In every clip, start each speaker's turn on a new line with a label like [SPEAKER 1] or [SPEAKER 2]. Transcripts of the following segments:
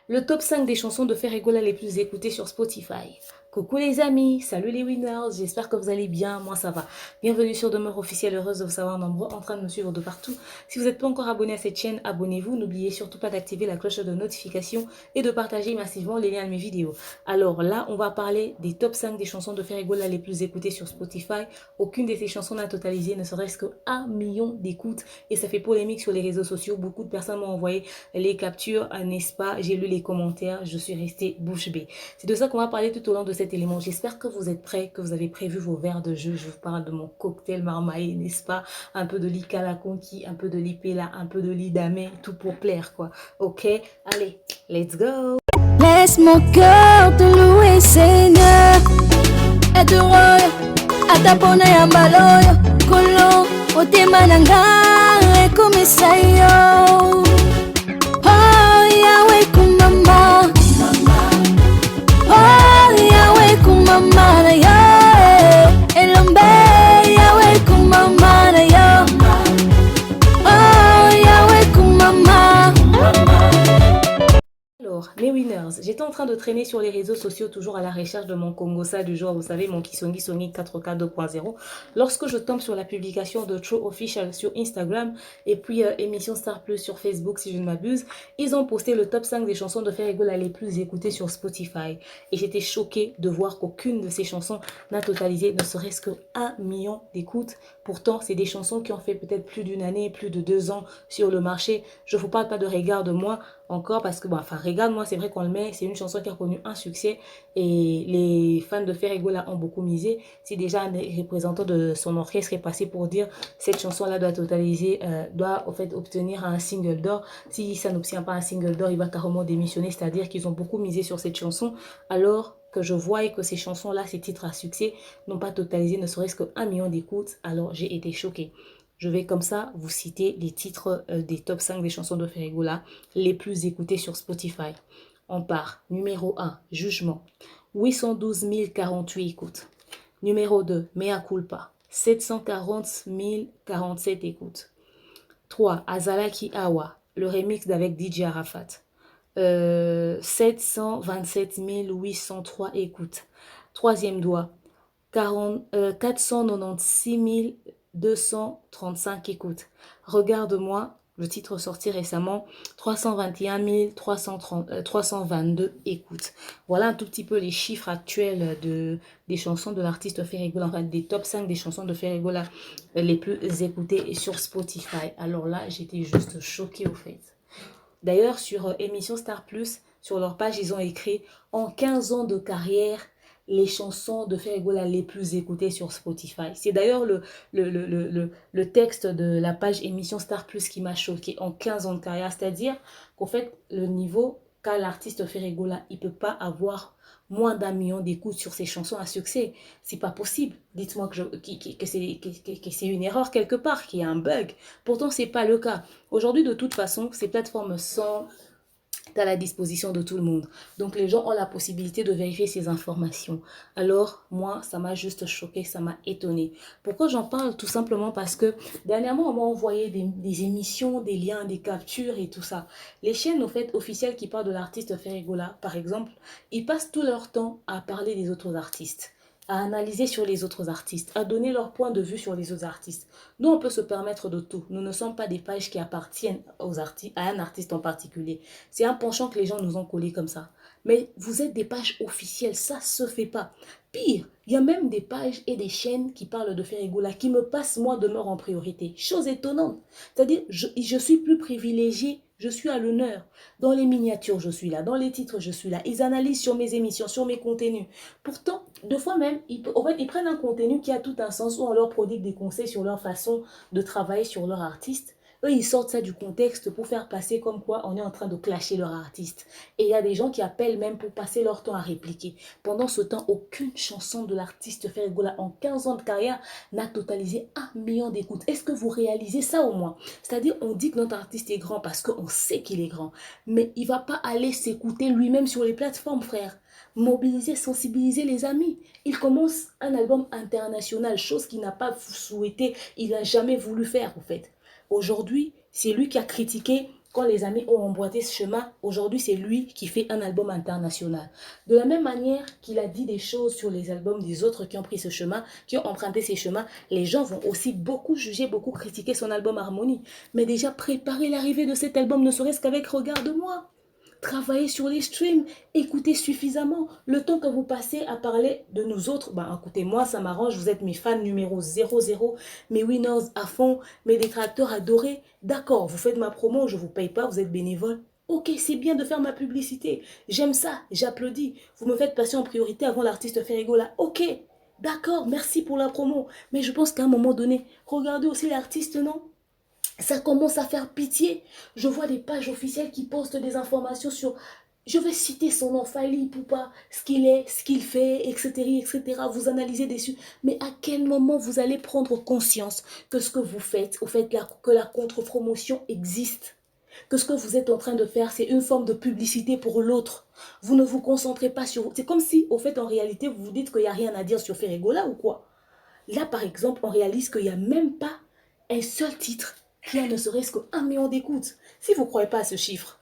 [SPEAKER 1] Le top 5 des chansons de Ferregola les plus écoutées sur Spotify. Coucou les amis, salut les winners, j'espère que vous allez bien, moi ça va. Bienvenue sur Demeure officielle, heureuse de vous savoir nombreux en train de me suivre de partout. Si vous n'êtes pas encore abonné à cette chaîne, abonnez-vous, n'oubliez surtout pas d'activer la cloche de notification et de partager massivement les liens de mes vidéos. Alors là, on va parler des top 5 des chansons de Ferregola les plus écoutées sur Spotify. Aucune de ces chansons n'a totalisé ne serait-ce que 1 million d'écoutes et ça fait polémique sur les réseaux sociaux. Beaucoup de personnes m'ont envoyé les captures, n'est-ce pas? J'ai lu les commentaires, je suis restée bouche bée. C'est de ça qu'on va parler tout au long de cet élément. J'espère que vous êtes prêts, que vous avez prévu vos verres de jeu. Je vous parle de mon cocktail marmaillé, n'est-ce pas? Un peu de lika la conquis, un peu de lipela, un peu de lidamé, tout pour plaire, quoi. Ok? Allez, let's go!
[SPEAKER 2] Laisse mon cœur te louer, Seigneur. Aide-moi à t'abonner à Maloyo. Kolo, otema nanga, comme ça yo. Oh, Yahweh, kumama. Oh, Yahweh, kumama na yo. Elombe, Yahweh, kumama na yo. Oh, Yahweh, kumama.
[SPEAKER 1] Alors, mes winners, j'étais en train de traîner sur les réseaux sociaux, toujours à la recherche de mon Congosa du jour, vous savez, mon Kisongi Songi 4K 2.0. Lorsque je tombe sur la publication de True Official sur Instagram et puis Émission Star Plus sur Facebook, si je ne m'abuse, ils ont posté le top 5 des chansons de Ferregola les plus écoutées sur Spotify. Et j'étais choquée de voir qu'aucune de ces chansons n'a totalisé ne serait-ce que 1 million d'écoutes. Pourtant, c'est des chansons qui ont fait peut-être plus d'une année, plus de 2 ans sur le marché. Je ne vous parle pas de Regarde-moi encore parce que, bon, enfin, Regarde-moi, c'est vrai qu'on le met, c'est une chanson qui a connu un succès et les fans de Ferregola ont beaucoup misé. Si déjà un des représentants de son orchestre est passé pour dire cette chanson-là doit totaliser, doit en fait obtenir un single d'or. Si ça n'obtient pas un single d'or, il va carrément démissionner, c'est-à-dire qu'ils ont beaucoup misé sur cette chanson alors que je vois que ces chansons-là, ces titres à succès, n'ont pas totalisé ne serait-ce que 1 million d'écoutes, alors j'ai été choquée. Je vais comme ça vous citer les titres des top 5 des chansons de Ferregola les plus écoutées sur Spotify. On part. Numéro 1, Jugement. 812 048 écoutes. Numéro 2, Mea Culpa. 740 047 écoutes. 3, Azalaki Awa. Le remix d'avec DJ Arafat. 727 803 écoutes. Troisième doigt, 496 235 écoutes. Regarde-moi, le titre sorti récemment, 321 322 écoutes. Voilà un tout petit peu les chiffres actuels des chansons de l'artiste Ferregola, enfin des top 5 des chansons de Ferregola les plus écoutées sur Spotify. Alors là, j'étais juste choquée au fait. D'ailleurs, sur Émission Star Plus, sur leur page, ils ont écrit en 15 ans de carrière, les chansons de Ferregola les plus écoutées sur Spotify. C'est d'ailleurs le texte de la page Émission Star Plus qui m'a choqué en 15 ans de carrière. C'est-à-dire qu'en fait, le niveau qu'a l'artiste Ferregola, il ne peut pas avoir moins d'1 million d'écoutes sur ses chansons à succès. C'est pas possible. Dites-moi que c'est une erreur quelque part, qu'il y a un bug. Pourtant, c'est pas le cas. Aujourd'hui, de toute façon, ces plateformes sont à la disposition de tout le monde. Donc, les gens ont la possibilité de vérifier ces informations. Alors, moi, ça m'a juste choqué, ça m'a étonné. Pourquoi j'en parle? Tout simplement parce que dernièrement, on m'a envoyé des émissions, des liens, des captures et tout ça. Les chaînes, au fait, officielles qui parlent de l'artiste Ferregola, par exemple, ils passent tout leur temps à parler des autres artistes, à analyser sur les autres artistes, à donner leur point de vue sur les autres artistes. Nous, on peut se permettre de tout. Nous ne sommes pas des pages qui appartiennent à un artiste en particulier. C'est un penchant que les gens nous ont collé comme ça. Mais vous êtes des pages officielles, ça se fait pas. Pire, il y a même des pages et des chaînes qui parlent de Ferregola qui me passent, moi, demeure en priorité. Chose étonnante. C'est-à-dire, je suis plus privilégiée, je suis à l'honneur. Dans les miniatures, je suis là. Dans les titres, je suis là. Ils analysent sur mes émissions, sur mes contenus. Pourtant, deux fois même, en fait, ils prennent un contenu qui a tout un sens où on leur prodigue des conseils sur leur façon de travailler sur leur artiste. Eux, ils sortent ça du contexte pour faire passer comme quoi on est en train de clasher leur artiste. Et il y a des gens qui appellent même pour passer leur temps à répliquer. Pendant ce temps, aucune chanson de l'artiste Ferregola en 15 ans de carrière n'a totalisé 1 million d'écoutes. Est-ce que vous réalisez ça au moins? C'est-à-dire, on dit que notre artiste est grand parce qu'on sait qu'il est grand. Mais il ne va pas aller s'écouter lui-même sur les plateformes, frère. Mobiliser, sensibiliser les amis. Il commence un album international, chose qu'il n'a pas souhaité, il n'a jamais voulu faire, en fait. Aujourd'hui, c'est lui qui a critiqué quand les amis ont emboîté ce chemin, aujourd'hui, c'est lui qui fait un album international. De la même manière qu'il a dit des choses sur les albums des autres qui ont pris ce chemin, qui ont emprunté ces chemins, les gens vont aussi beaucoup juger, beaucoup critiquer son album Harmonie. Mais déjà, préparer l'arrivée de cet album, ne serait-ce qu'avec Regarde-moi. Travaillez sur les streams, écoutez suffisamment. Le temps que vous passez à parler de nous autres, ben écoutez, moi ça m'arrange, vous êtes mes fans numéro 00, mes winners à fond, mes détracteurs adorés. D'accord, vous faites ma promo, je ne vous paye pas, vous êtes bénévole. Ok, c'est bien de faire ma publicité. J'aime ça, j'applaudis. Vous me faites passer en priorité avant l'artiste Ferrigola. Ok, d'accord, merci pour la promo. Mais je pense qu'à un moment donné, regardez aussi l'artiste, non? Ça commence à faire pitié. Je vois des pages officielles qui postent des informations sur, je vais citer son nom, Fally Ipupa, ce qu'il est, ce qu'il fait, etc., etc. Vous analysez dessus. Mais à quel moment vous allez prendre conscience que ce que vous faites, au fait que la contre-promotion existe, que ce que vous êtes en train de faire, c'est une forme de publicité pour l'autre. Vous ne vous concentrez pas sur... C'est comme si, au fait, en réalité, vous vous dites qu'il n'y a rien à dire sur Ferrigola ou quoi. Là, par exemple, on réalise qu'il n'y a même pas un seul titre qui a ne serait-ce qu'un million d'écoutes. Si vous ne croyez pas à ce chiffre,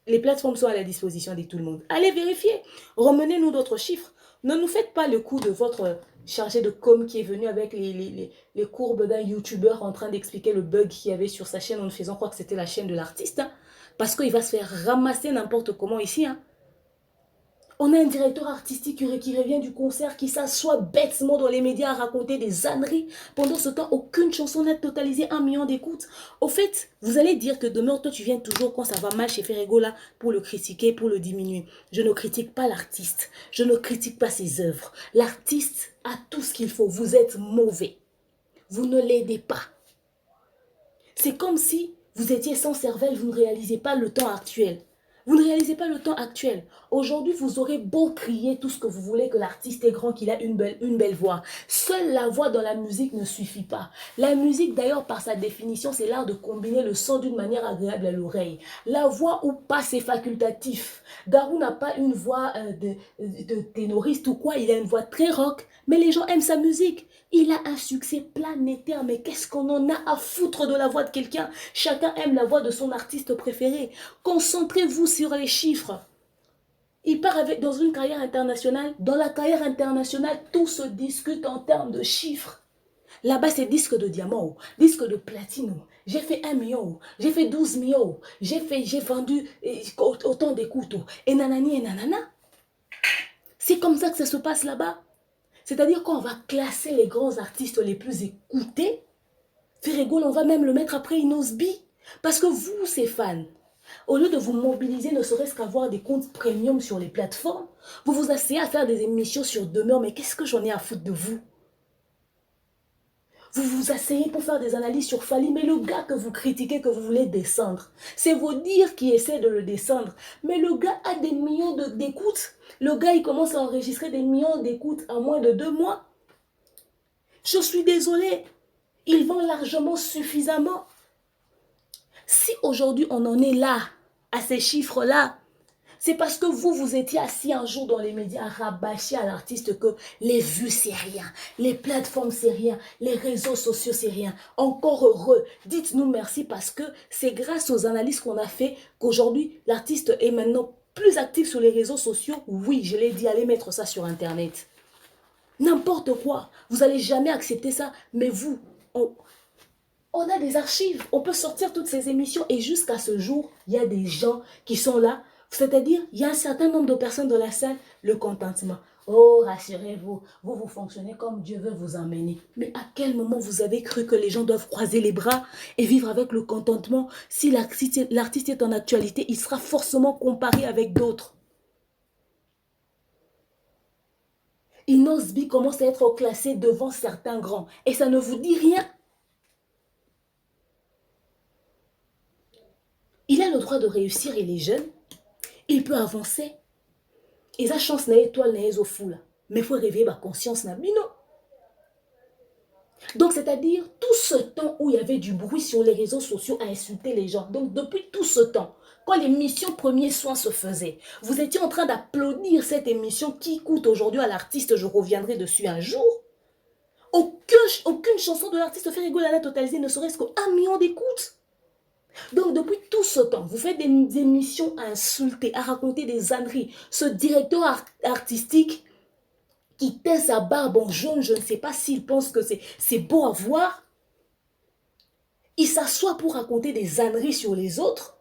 [SPEAKER 1] les plateformes sont à la disposition de tout le monde. Allez vérifier. Remenez-nous d'autres chiffres. Ne nous faites pas le coup de votre chargé de com qui est venu avec les courbes d'un YouTuber en train d'expliquer le bug qu'il y avait sur sa chaîne en nous faisant croire que c'était la chaîne de l'artiste. Hein, parce qu'il va se faire ramasser n'importe comment ici. Hein. On a un directeur artistique qui revient du concert, qui s'assoit bêtement dans les médias à raconter des âneries. Pendant ce temps, aucune chanson n'a totalisé 1 million d'écoutes. Au fait, vous allez dire que demain, toi, tu viens toujours quand ça va mal chez Ferrigola pour le critiquer, pour le diminuer. Je ne critique pas l'artiste. Je ne critique pas ses œuvres. L'artiste a tout ce qu'il faut. Vous êtes mauvais. Vous ne l'aidez pas. C'est comme si vous étiez sans cervelle, vous ne réalisez pas le temps actuel. Vous ne réalisez pas le temps actuel. Aujourd'hui, vous aurez beau crier tout ce que vous voulez, que l'artiste est grand, qu'il a une belle voix. Seule la voix dans la musique ne suffit pas. La musique, d'ailleurs, par sa définition, c'est l'art de combiner le son d'une manière agréable à l'oreille. La voix ou pas, c'est facultatif. Garou n'a pas une voix de ténoriste ou quoi, il a une voix très rock, mais les gens aiment sa musique. Il a un succès planétaire, mais qu'est-ce qu'on en a à foutre de la voix de quelqu'un? Chacun aime la voix de son artiste préféré. Concentrez-vous sur les chiffres. Il part dans une carrière internationale. Dans la carrière internationale, tout se discute en termes de chiffres. Là-bas, c'est disque de diamant, disque de platine. J'ai fait 1 million, j'ai fait 12 millions, j'ai vendu autant d'écoutes. Et nanani et nanana. C'est comme ça que ça se passe là-bas. C'est-à-dire qu'on va classer les grands artistes les plus écoutés. Ferrigola, on va même le mettre après Inosbi. Parce que vous, ces fans, au lieu de vous mobiliser, ne serait-ce qu'avoir des comptes premium sur les plateformes, vous vous asseyez à faire des émissions sur demeure. Mais qu'est-ce que j'en ai à foutre de vous? Vous vous asseyez pour faire des analyses sur Fally, mais le gars que vous critiquez, que vous voulez descendre, c'est vos dires qui essaient de le descendre. Mais le gars a des millions d'écoutes. Le gars, il commence à enregistrer des millions d'écoutes en moins de 2 mois. Je suis désolée. Il vend largement suffisamment. Si aujourd'hui on en est là, à ces chiffres-là, c'est parce que vous étiez assis un jour dans les médias à rabâcher à l'artiste que les vues c'est rien, les plateformes c'est rien, les réseaux sociaux c'est rien. Encore heureux, dites-nous merci parce que c'est grâce aux analyses qu'on a fait qu'aujourd'hui l'artiste est maintenant plus actif sur les réseaux sociaux. Oui, je l'ai dit, allez mettre ça sur internet. N'importe quoi, vous n'allez jamais accepter ça, mais vous, on a des archives, on peut sortir toutes ces émissions et jusqu'à ce jour, il y a des gens qui sont là. C'est-à-dire, il y a un certain nombre de personnes dans la salle, le contentement. Oh, rassurez-vous, vous fonctionnez comme Dieu veut vous emmener. Mais à quel moment vous avez cru que les gens doivent croiser les bras et vivre avec le contentement? Si l'artiste est en actualité, il sera forcément comparé avec d'autres. Inosbi commence à être classé devant certains grands. Et ça ne vous dit rien? Il a le droit de réussir, il est jeune. Il peut avancer. Et sa chance n'est étoile, n'est au fou là. Mais il faut réveiller ma conscience, Nabino. Donc, c'est-à-dire, tout ce temps où il y avait du bruit sur les réseaux sociaux à insulter les gens, donc depuis tout ce temps, quand l'émission Premier Soin se faisait, vous étiez en train d'applaudir cette émission qui coûte aujourd'hui à l'artiste, je reviendrai dessus un jour. Aucune chanson de l'artiste Ferrigola n'a totalisé ne serait-ce qu'1 million d'écoutes. Donc, depuis tout ce temps, vous faites des émissions à insulter, à raconter des âneries. Ce directeur artistique qui teint sa barbe en jaune, je ne sais pas s'il pense que c'est beau à voir. Il s'assoit pour raconter des âneries sur les autres.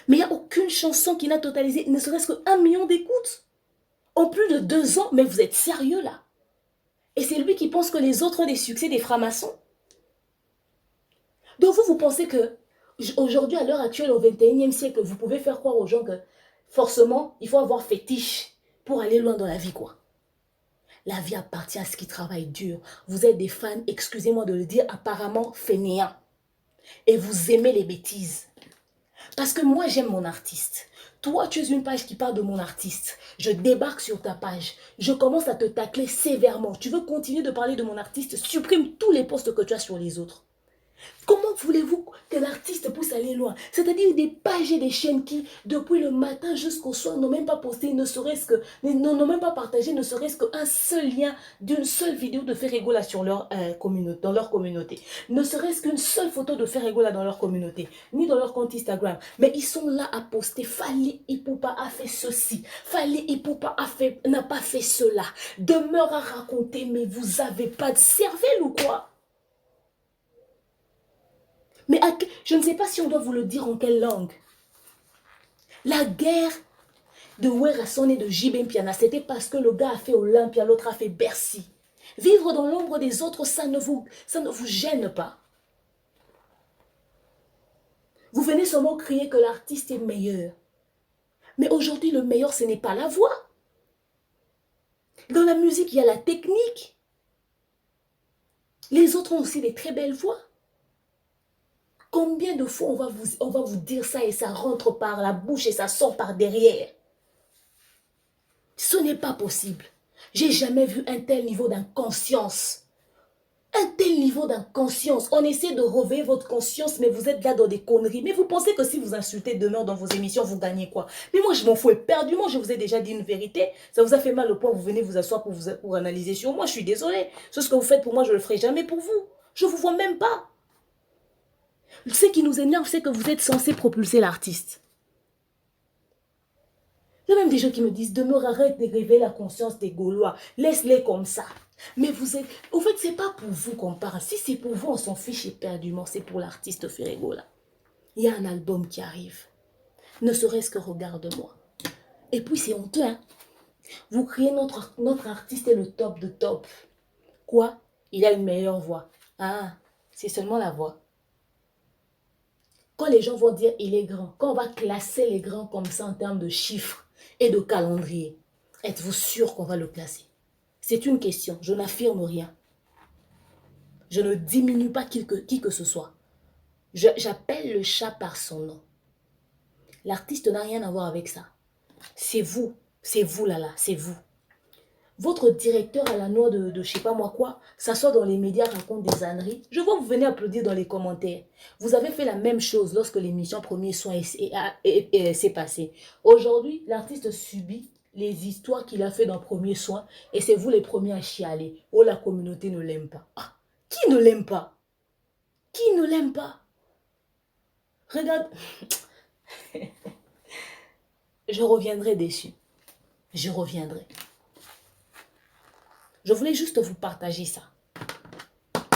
[SPEAKER 1] Mais il n'y a aucune chanson qui n'a totalisé ne serait-ce que 1 million d'écoutes. En plus de 2 ans, mais vous êtes sérieux là? Et c'est lui qui pense que les autres ont des succès des francs-maçons. Donc vous pensez que aujourd'hui, à l'heure actuelle, au 21e siècle, vous pouvez faire croire aux gens que forcément, il faut avoir fétiche pour aller loin dans la vie, quoi. La vie appartient à ceux qui travaillent dur. Vous êtes des fans, excusez-moi de le dire, apparemment fainéants. Et vous aimez les bêtises. Parce que moi, j'aime mon artiste. Toi, tu es une page qui parle de mon artiste. Je débarque sur ta page. Je commence à te tacler sévèrement. Tu veux continuer de parler de mon artiste? Supprime tous les posts que tu as sur les autres. Comment voulez-vous que l'artiste puisse aller loin? C'est-à-dire des pages et des chaînes qui, depuis le matin jusqu'au soir, n'ont même pas posté, ne serait-ce que, n'ont même pas partagé, ne serait-ce qu'un seul lien d'une seule vidéo de Ferregola sur leur communauté, dans leur communauté. Ne serait-ce qu'une seule photo de Ferregola dans leur communauté, ni dans leur compte Instagram. Mais ils sont là à poster. Fally Ipupa a fait ceci. Fally Ipupa n'a pas fait cela. Demeure à raconter, mais vous avez pas de cervelle ou quoi? Mais je ne sais pas si on doit vous le dire en quelle langue. La guerre de Werason et de JB Mpiana, c'était parce que le gars a fait Olympia, l'autre a fait Bercy. Vivre dans l'ombre des autres, ça ne vous gêne pas. Vous venez seulement crier que l'artiste est meilleur. Mais aujourd'hui, le meilleur, ce n'est pas la voix. Dans la musique, il y a la technique. Les autres ont aussi des très belles voix. Combien de fois on va vous dire ça et ça rentre par la bouche et ça sort par derrière? Ce n'est pas possible. J'ai jamais vu un tel niveau d'inconscience. Un tel niveau d'inconscience. On essaie de réveiller votre conscience, mais vous êtes là dans des conneries. Mais vous pensez que si vous insultez demain dans vos émissions, vous gagnez quoi? Mais moi, je m'en fous éperdument. Je vous ai déjà dit une vérité. Ça vous a fait mal au point où vous venez vous asseoir pour analyser sur moi. Je suis désolée. Ce que vous faites pour moi, je ne le ferai jamais pour vous. Je ne vous vois même pas. Ce qui nous énerve, c'est que vous êtes censé propulser l'artiste. Il y a même des gens qui me disent, demeure, arrête de réveiller la conscience des Gaulois. Laisse-les comme ça. Mais vous êtes... Au fait, ce n'est pas pour vous qu'on parle. Si c'est pour vous, on s'en fiche éperdument. C'est pour l'artiste Ferregola. Il y a un album qui arrive. Ne serait-ce que regarde-moi. Et puis c'est honteux, hein. Vous criez notre artiste est le top de top. Quoi? Il a une meilleure voix. Ah, c'est seulement la voix. Quand les gens vont dire il est grand, quand on va classer les grands comme ça en termes de chiffres et de calendrier, êtes-vous sûr qu'on va le classer? C'est une question, je n'affirme rien. Je ne diminue pas qui que ce soit. J'appelle le chat par son nom. L'artiste n'a rien à voir avec ça. C'est vous là, c'est vous. Votre directeur à la noix de je sais pas moi quoi, s'assoit dans les médias, raconte des âneries. Je vois vous venez applaudir dans les commentaires. Vous avez fait la même chose lorsque l'émission Premier Soin s'est passée. Aujourd'hui, l'artiste subit les histoires qu'il a fait dans Premier Soin et c'est vous les premiers à chialer. Oh, la communauté ne l'aime pas. Ah, qui ne l'aime pas? Qui ne l'aime pas? Regarde. Je reviendrai déçu. Je reviendrai. Je voulais juste vous partager ça.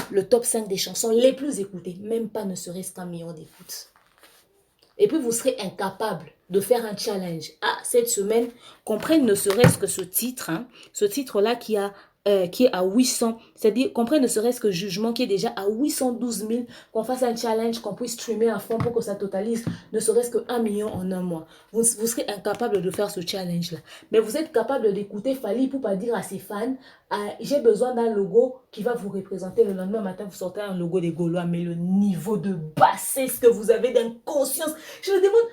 [SPEAKER 1] Le top 5 des chansons les plus écoutées. Même pas ne serait-ce qu'un million d'écoutes. Et puis vous serez incapable de faire un challenge. Ah, cette semaine, qu'on prenne ne serait-ce que ce titre. Hein, ce titre-là qui est à 800. C'est-à-dire qu'on prenne ne serait-ce que Jugement qui est déjà à 812 000. Qu'on fasse un challenge, qu'on puisse streamer à fond pour que ça totalise ne serait-ce que 1 million en un mois. Vous serez incapable de faire ce challenge-là. Mais vous êtes capable d'écouter Fally pour pas dire à ses fans, j'ai besoin d'un logo qui va vous représenter. Le lendemain matin, vous sortez un logo des Gaulois. Mais le niveau de bassesse que vous avez d'inconscience, je me demande,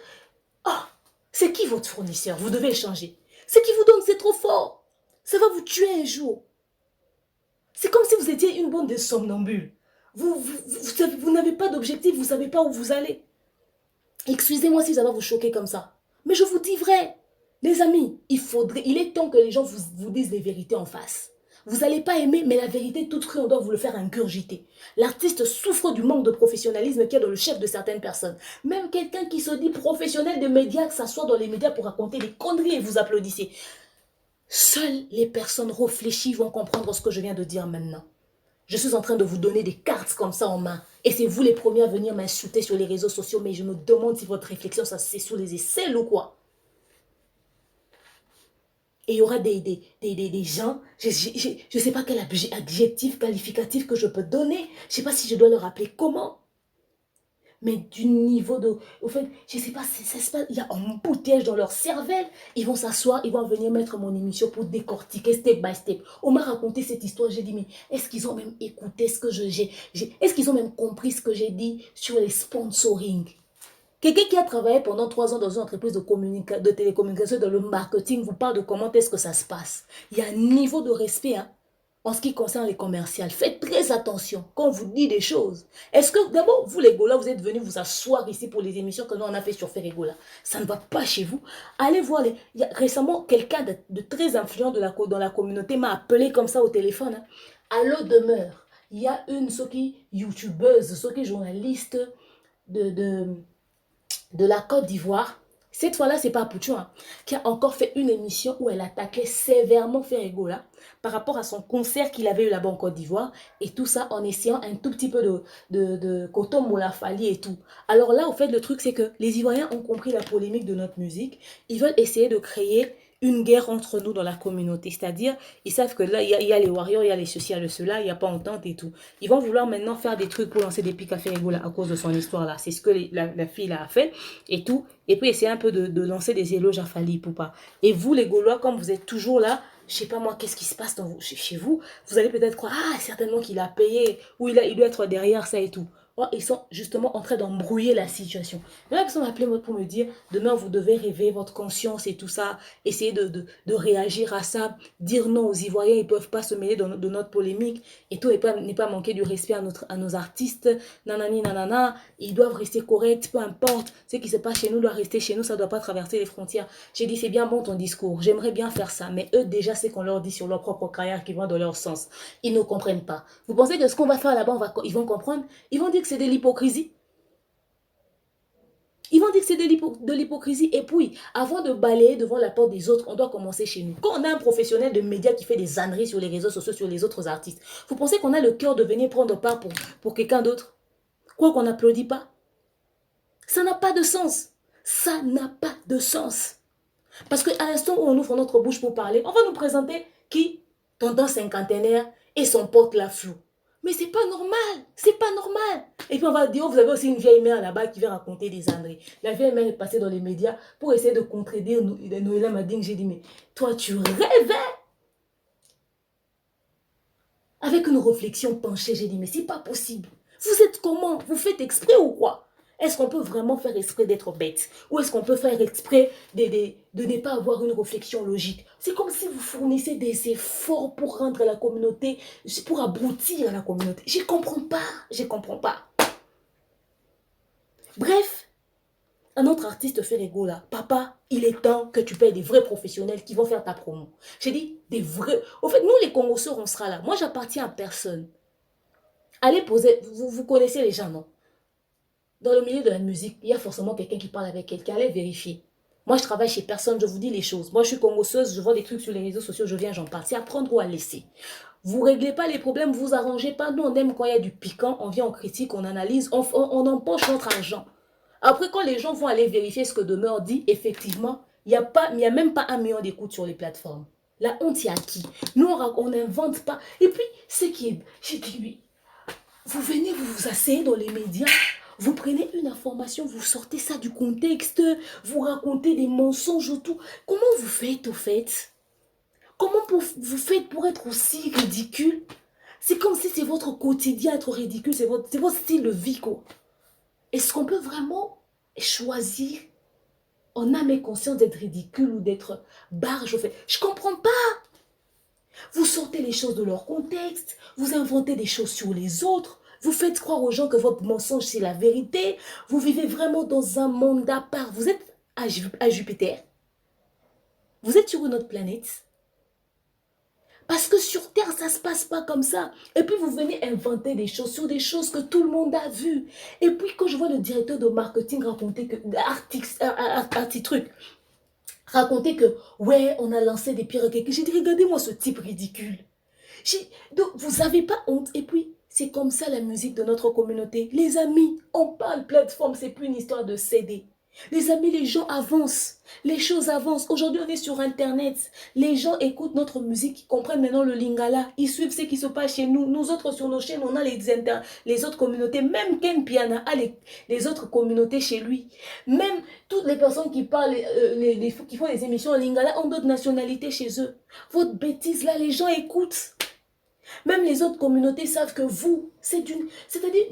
[SPEAKER 1] oh, c'est qui votre fournisseur? Vous devez changer. Ce qui vous donne, c'est trop fort. Ça va vous tuer un jour. C'est comme si vous étiez une bande de somnambules. Vous n'avez pas d'objectif, vous ne savez pas où vous allez. Excusez-moi si ça va vous choquer comme ça. Mais je vous dis vrai. Les amis, il est temps que les gens vous disent les vérités en face. Vous n'allez pas aimer, mais la vérité toute crue, on doit vous le faire ingurgiter. L'artiste souffre du manque de professionnalisme qu'il y a dans le chef de certaines personnes. Même quelqu'un qui se dit professionnel de médias, s'assoit dans les médias pour raconter des conneries et vous applaudissez. Seules les personnes réfléchies vont comprendre ce que je viens de dire maintenant. Je suis en train de vous donner des cartes comme ça en main. Et c'est vous les premiers à venir m'insulter sur les réseaux sociaux, mais je me demande si votre réflexion, ça c'est sous les aisselles ou quoi. Et il y aura des gens, je ne sais pas quel adjectif qualificatif que je peux donner. Je ne sais pas si je dois leur appeler comment. Mais du niveau de... Au fait, je ne sais pas, il y a un embouteillage dans leur cervelle. Ils vont s'asseoir, ils vont venir mettre mon émission pour décortiquer step by step. On m'a raconté cette histoire, j'ai dit, mais est-ce qu'ils ont même écouté ce que est-ce qu'ils ont même compris ce que j'ai dit sur les sponsoring? Quelqu'un qui a travaillé pendant 3 ans dans une entreprise de télécommunication, dans le marketing, vous parle de comment est-ce que ça se passe. Il y a un niveau de respect en ce qui concerne les commerciales. Faites très attention quand on vous dit des choses. Est-ce que d'abord, vous les Gola, vous êtes venus vous asseoir ici pour les émissions que nous on a fait sur Ferregola? Ça ne va pas chez vous. Allez voir. Récemment, quelqu'un de très influent dans la communauté m'a appelé comme ça au téléphone. À l'eau demeure, il y a une youtubeuse, journaliste de la Côte d'Ivoire, cette fois-là, c'est pas Pouchou, qui a encore fait une émission où elle attaquait sévèrement Ferregola par rapport à son concert qu'il avait eu là-bas en Côte d'Ivoire, et tout ça en essayant un tout petit peu de Koto Moulafali et tout. Alors là, au fait, le truc, c'est que les Ivoiriens ont compris la polémique de notre musique. Ils veulent essayer de créer une guerre entre nous dans la communauté. C'est-à-dire, ils savent que là, il y a les warriors, il y a les ceci, il y a le cela, il n'y a pas entente et tout. Ils vont vouloir maintenant faire des trucs pour lancer des pics à Ferregola à cause de son histoire là. C'est ce que la fille a fait et tout. Et puis essayer un peu de lancer des éloges à Fally Ipupa. Et vous, les Gaulois, comme vous êtes toujours là, je sais pas moi, qu'est-ce qui se passe chez vous? Vous allez peut-être croire, certainement qu'il a payé, ou il doit être derrière ça et tout. Oh, ils sont justement en train d'embrouiller la situation. La personne m'a appelé pour me dire, demain vous devez réveiller votre conscience et tout ça, essayer de réagir à ça, dire non aux Ivoiriens, ils ne peuvent pas se mêler de notre polémique et tout, n'est pas manquer du respect à nos artistes, nanani nanana, ils doivent rester corrects, peu importe, ce qui se passe chez nous doit rester chez nous, ça ne doit pas traverser les frontières. J'ai dit, c'est bien bon ton discours, j'aimerais bien faire ça, mais eux déjà, c'est qu'on leur dit sur leur propre carrière qui vont dans leur sens. Ils ne comprennent pas. Vous pensez que ce qu'on va faire là-bas, ils vont comprendre? Ils vont dire que c'est de l'hypocrisie. Ils vont dire que c'est de l'hypocrisie. Et puis, avant de balayer devant la porte des autres, on doit commencer chez nous. Quand on a un professionnel de médias qui fait des âneries sur les réseaux sociaux, sur les autres artistes, vous pensez qu'on a le cœur de venir prendre part pour quelqu'un d'autre? Quoi qu'on n'applaudit pas? Ça n'a pas de sens. Ça n'a pas de sens. Parce qu'à l'instant où on ouvre notre bouche pour parler, on va nous présenter qui? Tonton cinquantenaire et son pote la flou. Mais c'est pas normal, c'est pas normal. Et puis on va dire, oh, vous avez aussi une vieille mère là-bas qui vient raconter des âneries. La vieille mère est passée dans les médias pour essayer de contredire Noëlla Mading. J'ai dit, mais toi tu rêvais. Avec une réflexion penchée, j'ai dit, mais c'est pas possible. Vous êtes comment? Vous faites exprès ou quoi? Est-ce qu'on peut vraiment faire exprès d'être bête? Ou est-ce qu'on peut faire exprès de ne pas avoir une réflexion logique? C'est comme si vous fournissez des efforts pour rendre la communauté, pour abrutir la communauté. Je ne comprends pas, je ne comprends pas. Bref, un autre artiste fait Ferregola. Papa, il est temps que tu payes des vrais professionnels qui vont faire ta promo. J'ai dit, des vrais... Au fait, nous les Congoseurs, on sera là. Moi, j'appartiens à personne. Allez poser... Vous connaissez les gens, non? Dans le milieu de la musique, il y a forcément quelqu'un qui parle avec quelqu'un. Allez vérifier. Moi, je travaille chez personne, je vous dis les choses. Moi, je suis congosseuse, je vois des trucs sur les réseaux sociaux, je viens, j'en parle. C'est à prendre ou à laisser. Vous ne réglez pas les problèmes, vous arrangez pas. Nous, on aime quand il y a du piquant, on vient, on critique, on analyse, on empoche notre argent. Après, quand les gens vont aller vérifier ce que Demeure dit, effectivement, il n'y a même pas 1 million d'écoutes sur les plateformes. La honte, il y a qui? Nous, on n'invente pas. Et puis, ce qui est... J'ai dit, oui, vous venez, vous vous asseyez dans les médias, vous prenez une information, vous sortez ça du contexte, vous racontez des mensonges ou tout. Comment vous faites au fait? Comment vous faites pour être aussi ridicule? C'est comme si c'est votre quotidien être ridicule, c'est votre style de vie quoi. Est-ce qu'on peut vraiment choisir en âme et conscience d'être ridicule ou d'être barge au fait? Je ne comprends pas. Vous sortez les choses de leur contexte, vous inventez des choses sur les autres, vous faites croire aux gens que votre mensonge c'est la vérité, vous vivez vraiment dans un monde à part. Vous êtes à Jupiter, vous êtes sur une autre planète. Parce que sur Terre, ça ne se passe pas comme ça. Et puis, vous venez inventer des choses sur des choses que tout le monde a vues. Et puis, quand je vois le directeur de marketing raconter que... truc, raconter que, ouais, on a lancé des perroquets. J'ai dit, regardez-moi ce type ridicule. Donc, vous n'avez pas honte. Et puis, c'est comme ça la musique de notre communauté. Les amis, on parle plateforme, c'est plus une histoire de CD. Les amis, les gens avancent. Les choses avancent. Aujourd'hui, on est sur Internet. Les gens écoutent notre musique, ils comprennent maintenant le lingala. Ils suivent ce qui se passe chez nous. Nous autres, sur nos chaînes, on a les autres communautés. Même Ken Piana a les autres communautés chez lui. Même toutes les personnes qui parlent, qui font des émissions en lingala ont d'autres nationalités chez eux. Votre bêtise là, les gens écoutent. Même les autres communautés savent que vous, c'est-à-dire,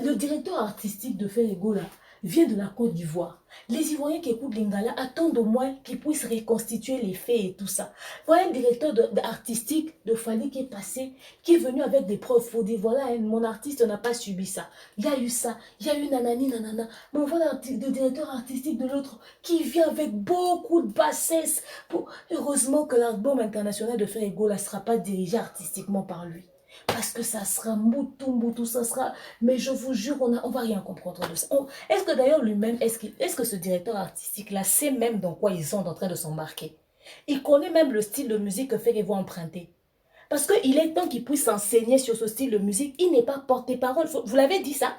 [SPEAKER 1] le directeur artistique de Ferego là, vient de la Côte d'Ivoire. Les Ivoiriens qui écoutent Lingala attendent au moins qu'ils puissent reconstituer les faits et tout ça. Voilà un directeur artistique de Fali qui est passé, qui est venu avec des preuves. Il faut dire, voilà, mon artiste n'a pas subi ça. Il y a eu ça, il y a eu nanani, nanana. Mais voilà le directeur artistique de l'autre qui vient avec beaucoup de bassesse. Heureusement que l'album international de Ferego ne sera pas dirigé artistiquement par lui. Parce que ça sera moutou, ça sera... Mais je vous jure, on va rien comprendre de ça. Est-ce que d'ailleurs lui-même, est-ce que ce directeur artistique-là sait même dans quoi ils sont en train de s'embarquer? Il connaît même le style de musique que Ferego va emprunter. Parce qu'il est temps qu'il puisse s'enseigner sur ce style de musique. Il n'est pas porte-parole. Vous l'avez dit ça?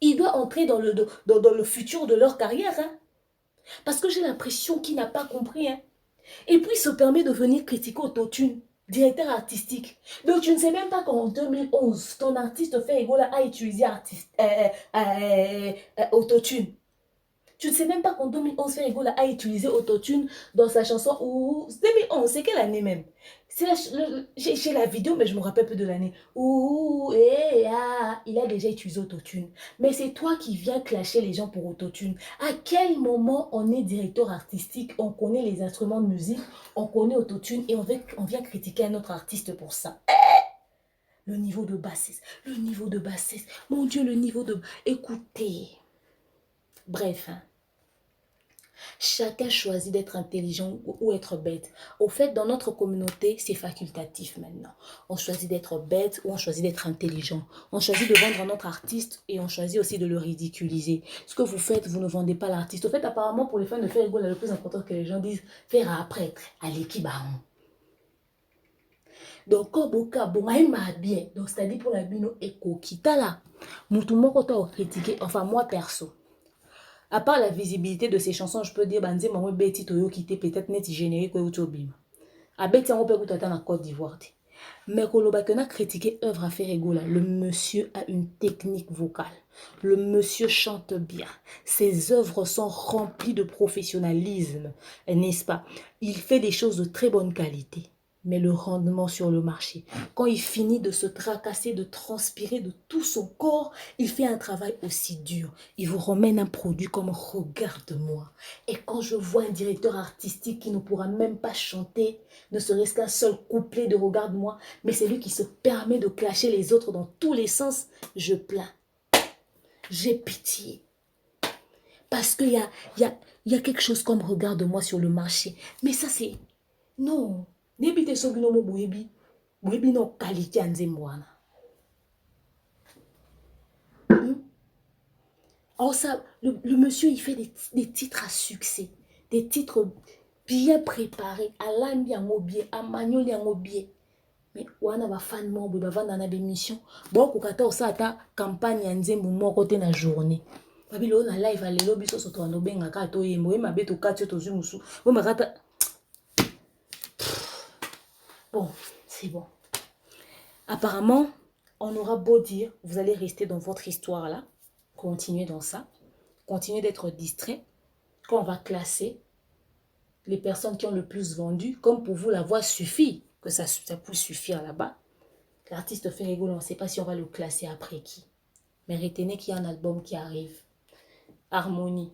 [SPEAKER 1] Il doit entrer dans le futur de leur carrière. Hein? Parce que j'ai l'impression qu'il n'a pas compris. Hein? Et puis, il se permet de venir critiquer Autotune. Directeur artistique. Donc, tu ne sais même pas qu'en 2011, ton artiste Ferego a utilisé Autotune. Tu ne sais même pas qu'en 2011, Ferego a utilisé Autotune dans sa chanson. 2011, c'est quelle année même? J'ai la vidéo, mais je me rappelle peu de l'année. Il a déjà utilisé Autotune. Mais c'est toi qui viens clasher les gens pour Autotune. À quel moment on est directeur artistique, on connaît les instruments de musique, on connaît Autotune et on vient critiquer un autre artiste pour ça? Le niveau de bassesse, mon Dieu, le niveau de... Écoutez, bref, hein. Chacun choisit d'être intelligent ou être bête. Au fait, dans notre communauté, c'est facultatif maintenant. On choisit d'être bête ou on choisit d'être intelligent. On choisit de vendre notre artiste et on choisit aussi de le ridiculiser. Ce que vous faites, vous ne vendez pas l'artiste. Au fait, apparemment, pour les fans de Ferego, le plus important que les gens disent, faire après, à l'équipe. Donc, Koboka, bon, bien. Donc, c'est-à-dire pour la bino éco, qui t'a là. Moutoumoko t'a critiqué, enfin, moi perso. À part la visibilité de ces chansons, je peux dire, Banze, maman, Betty, Toyo, qui était peut-être net générique ou Tobim. À Betty, on peut écouter en Côte d'Ivoire. Mais Koloba, a critiqué œuvre à Ferego, là. Le monsieur a une technique vocale. Le monsieur chante bien. Ses œuvres sont remplies de professionnalisme, n'est-ce pas? Il fait des choses de très bonne qualité. Mais le rendement sur le marché, quand il finit de se tracasser, de transpirer de tout son corps, il fait un travail aussi dur. Il vous ramène un produit comme regarde-moi. Et quand je vois un directeur artistique qui ne pourra même pas chanter, ne serait-ce qu'un seul couplet de regarde-moi, mais c'est lui qui se permet de clasher les autres dans tous les sens, je plains. J'ai pitié. Parce qu'il y a quelque chose comme regarde-moi sur le marché. Mais ça c'est... Non. N'ébite sobino mo boyebi no qualité anze mwana. Alors ça, le monsieur il fait des titres à succès, des titres bien préparés, à l'ambi en obie, à magnoli en obie. Mais wana ba fan mo ba vanda na bémission. Bon kokata osa ta campagne anze mo côté na journée. Babilo na live à lelo biso soto no benga ka to yembo e mabeto katio to zumusu. Bo makata. Bon, c'est bon. Apparemment, on aura beau dire, vous allez rester dans votre histoire là, continuez dans ça, continuez d'être distrait. Quand on va classer les personnes qui ont le plus vendu, comme pour vous la voix suffit, que ça puisse suffire là-bas. L'artiste Ferego, on ne sait pas si on va le classer après qui. Mais retenez qu'il y a un album qui arrive. Harmonie.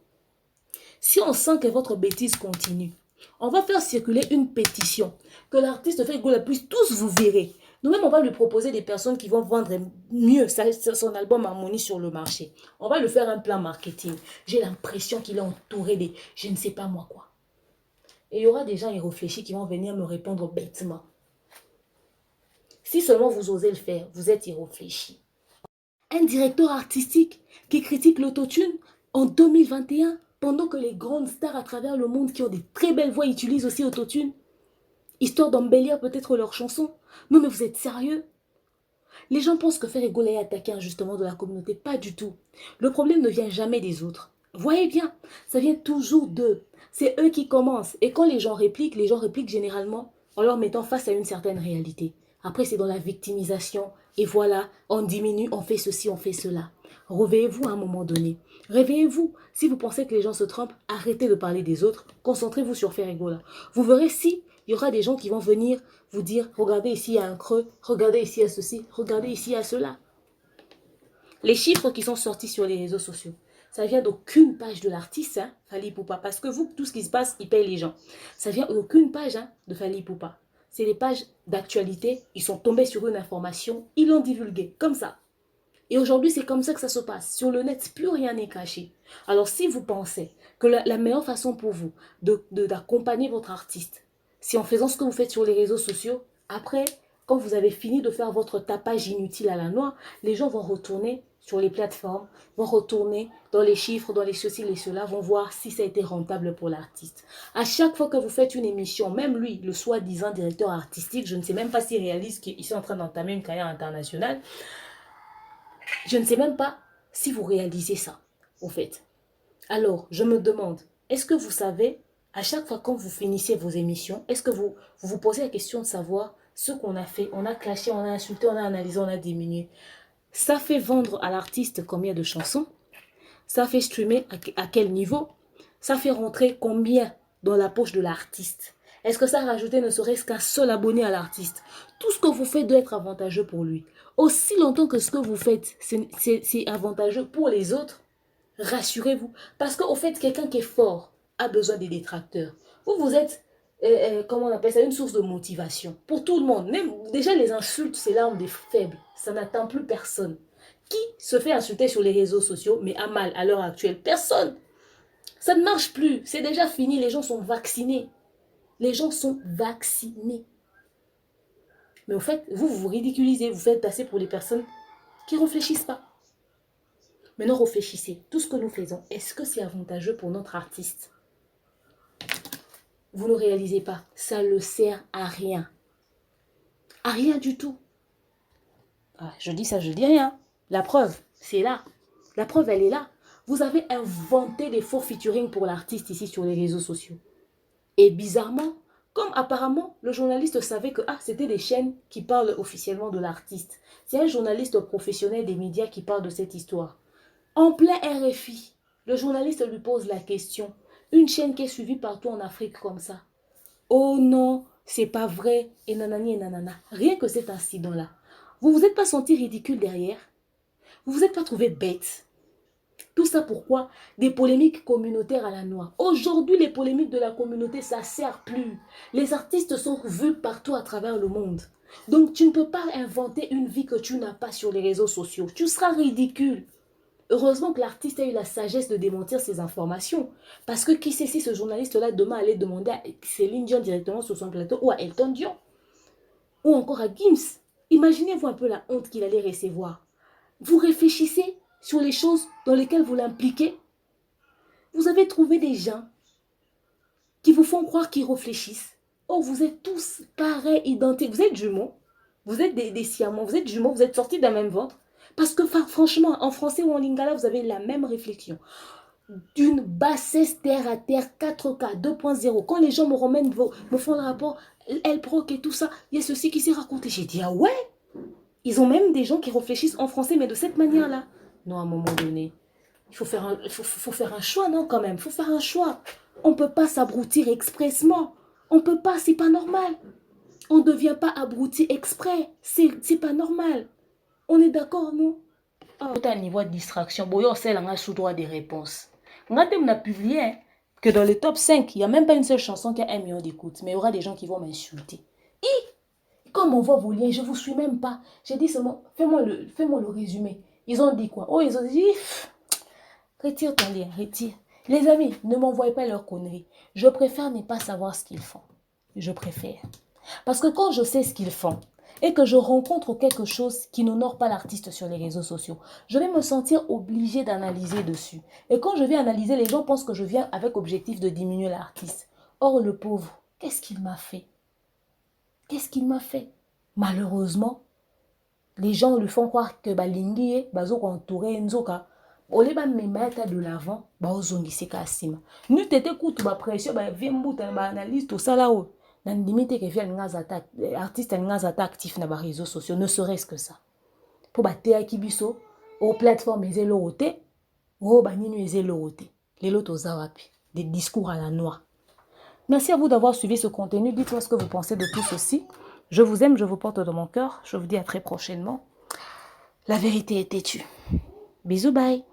[SPEAKER 1] Si on sent que votre bêtise continue, on va faire circuler une pétition que l'artiste Ferego puisse tous vous virer. Nous-mêmes, on va lui proposer des personnes qui vont vendre mieux son album Harmonie sur le marché. On va lui faire un plan marketing. J'ai l'impression qu'il est entouré des je ne sais pas moi quoi. Et il y aura des gens irréfléchis qui vont venir me répondre bêtement. Si seulement vous osez le faire, vous êtes irréfléchi. Un directeur artistique qui critique l'autotune en 2021, pendant que les grandes stars à travers le monde qui ont des très belles voix utilisent aussi l'autotune, histoire d'embellir peut-être leurs chansons. Non mais vous êtes sérieux? Les gens pensent que Ferregola est attaqué injustement de la communauté. Pas du tout. Le problème ne vient jamais des autres. Voyez bien, ça vient toujours d'eux. C'est eux qui commencent. Et quand les gens répliquent généralement en leur mettant face à une certaine réalité. Après, c'est dans la victimisation. Et voilà, on diminue, on fait ceci, on fait cela. Réveillez-vous à un moment donné. Réveillez-vous. Si vous pensez que les gens se trompent, arrêtez de parler des autres. Concentrez-vous sur Ferregola. Vous verrez si il y aura des gens qui vont venir vous dire, regardez ici, il y a un creux, regardez ici, il y a ceci, regardez ici, il y a cela. Les chiffres qui sont sortis sur les réseaux sociaux, ça vient d'aucune page de l'artiste, hein, Fally Ipupa, parce que vous, tout ce qui se passe, il paye les gens. Ça vient d'aucune page de Fally Ipupa. C'est des pages d'actualité, ils sont tombés sur une information, ils l'ont divulguée, comme ça. Et aujourd'hui, c'est comme ça que ça se passe. Sur le net, plus rien n'est caché. Alors, si vous pensez que la meilleure façon pour vous d'accompagner votre artiste, c'est en faisant ce que vous faites sur les réseaux sociaux, après, quand vous avez fini de faire votre tapage inutile à la noix, les gens vont retourner sur les plateformes, vont retourner dans les chiffres, dans les ceci, les cela, vont voir si ça a été rentable pour l'artiste. À chaque fois que vous faites une émission, même lui, le soi-disant directeur artistique, je ne sais même pas s'il réalise qu'il est en train d'entamer une carrière internationale, je ne sais même pas si vous réalisez ça, au fait. Alors, je me demande, est-ce que vous savez, à chaque fois quand vous finissez vos émissions, est-ce que vous posez la question de savoir ce qu'on a fait? On a clashé, on a insulté, on a analysé, on a diminué. Ça fait vendre à l'artiste combien de chansons? Ça fait streamer à quel niveau? Ça fait rentrer combien dans la poche de l'artiste? Est-ce que ça a rajouté ne serait-ce qu'un seul abonné à l'artiste? Tout ce que vous faites doit être avantageux pour lui. Aussi longtemps que ce que vous faites, c'est avantageux pour les autres, rassurez-vous. Parce qu'au fait, quelqu'un qui est fort a besoin des détracteurs. Vous êtes, comment on appelle ça, une source de motivation pour tout le monde. Même, déjà, les insultes, c'est l'arme des faibles. Ça n'atteint plus personne. Qui se fait insulter sur les réseaux sociaux, mais à mal à l'heure actuelle? Personne. Ça ne marche plus. C'est déjà fini. Les gens sont vaccinés. Les gens sont vaccinés. Mais au fait, vous vous ridiculisez. Vous faites passer pour les personnes qui ne réfléchissent pas. Maintenant, réfléchissez. Tout ce que nous faisons, est-ce que c'est avantageux pour notre artiste? Vous ne réalisez pas. Ça ne le sert à rien. À rien du tout. Ah, je dis ça, je dis rien. La preuve, c'est là. La preuve, elle est là. Vous avez inventé des faux featuring pour l'artiste ici sur les réseaux sociaux. Et bizarrement, comme apparemment le journaliste savait que c'était des chaînes qui parlent officiellement de l'artiste. C'est un journaliste professionnel des médias qui parle de cette histoire. En plein RFI, le journaliste lui pose la question. Une chaîne qui est suivie partout en Afrique comme ça. Oh non, c'est pas vrai. Et nanani et nanana. Rien que cet incident-là. Vous vous êtes pas senti ridicule derrière? Vous vous êtes pas trouvé bête? Tout ça pourquoi? Des polémiques communautaires à la noix. Aujourd'hui, les polémiques de la communauté, ça ne sert plus. Les artistes sont vus partout à travers le monde. Donc, tu ne peux pas inventer une vie que tu n'as pas sur les réseaux sociaux. Tu seras ridicule. Heureusement que l'artiste a eu la sagesse de démentir ces informations. Parce que qui sait si ce journaliste-là, demain, allait demander à Céline Dion directement sur son plateau ou à Elton Dion ou encore à Gims. Imaginez-vous un peu la honte qu'il allait recevoir. Vous réfléchissez sur les choses dans lesquelles vous l'impliquez. Vous avez trouvé des gens qui vous font croire qu'ils réfléchissent. Oh, vous êtes tous pareils, identiques. Vous êtes jumeaux. Vous êtes des siamants. Vous êtes jumeaux. Vous êtes sortis d'un même ventre. Parce que franchement, en français ou en lingala, vous avez la même réflexion. D'une bassesse terre à terre, 4K, 2.0. Quand les gens me font le rapport, elle proc et tout ça, il y a ceci qui s'est raconté. J'ai dit, ah ouais? Ils ont même des gens qui réfléchissent en français, mais de cette manière-là. Non, à un moment donné, il faut faire un choix, non, quand même. Il faut faire un choix. On ne peut pas s'abrutir expressement. On ne peut pas, c'est pas normal. On ne devient pas abruti exprès. C'est pas normal. On est d'accord, non? Tout à niveau de distraction, boyo, c'est là, sous droit des réponses. On a publié que dans le top 5, il n'y a même pas une seule chanson qui a 1 million d'écoutes. Mais il y aura des gens qui vont m'insulter. Comme on voit vos liens, je ne vous suis même pas. J'ai dit seulement, fais-moi le résumé. Ils ont dit quoi? Oh, ils ont dit, retire ton lien, retire. Les amis, ne m'envoyez pas leurs conneries. Je préfère ne pas savoir ce qu'ils font. Je préfère. Parce que quand je sais ce qu'ils font et que je rencontre quelque chose qui n'honore pas l'artiste sur les réseaux sociaux, je vais me sentir obligée d'analyser dessus. Et quand je vais analyser, les gens pensent que je viens avec objectif de diminuer l'artiste. Or, le pauvre, qu'est-ce qu'il m'a fait? Qu'est-ce qu'il m'a fait? Malheureusement, les gens lui font croire que balingi bazo entouré nzoka. Ole ba memata de l'avant, ba ozongisi ka sima. Nu tete kutu ba pression ba vimbuta ba analyse tout ça là-haut. Nan limite que vient ngazata artiste ngazata actif na ba réseaux sociaux, ne serait-ce que ça. Pour ba te akibiso aux plateformes ezelo oté, o ba ninu ezelo oté. Les lotos zawapi, des discours à la noix. Merci à vous d'avoir suivi ce contenu. Dites-moi ce que vous pensez de tout ceci. Je vous aime, je vous porte dans mon cœur. Je vous dis à très prochainement. La vérité est têtue. Bisous, bye.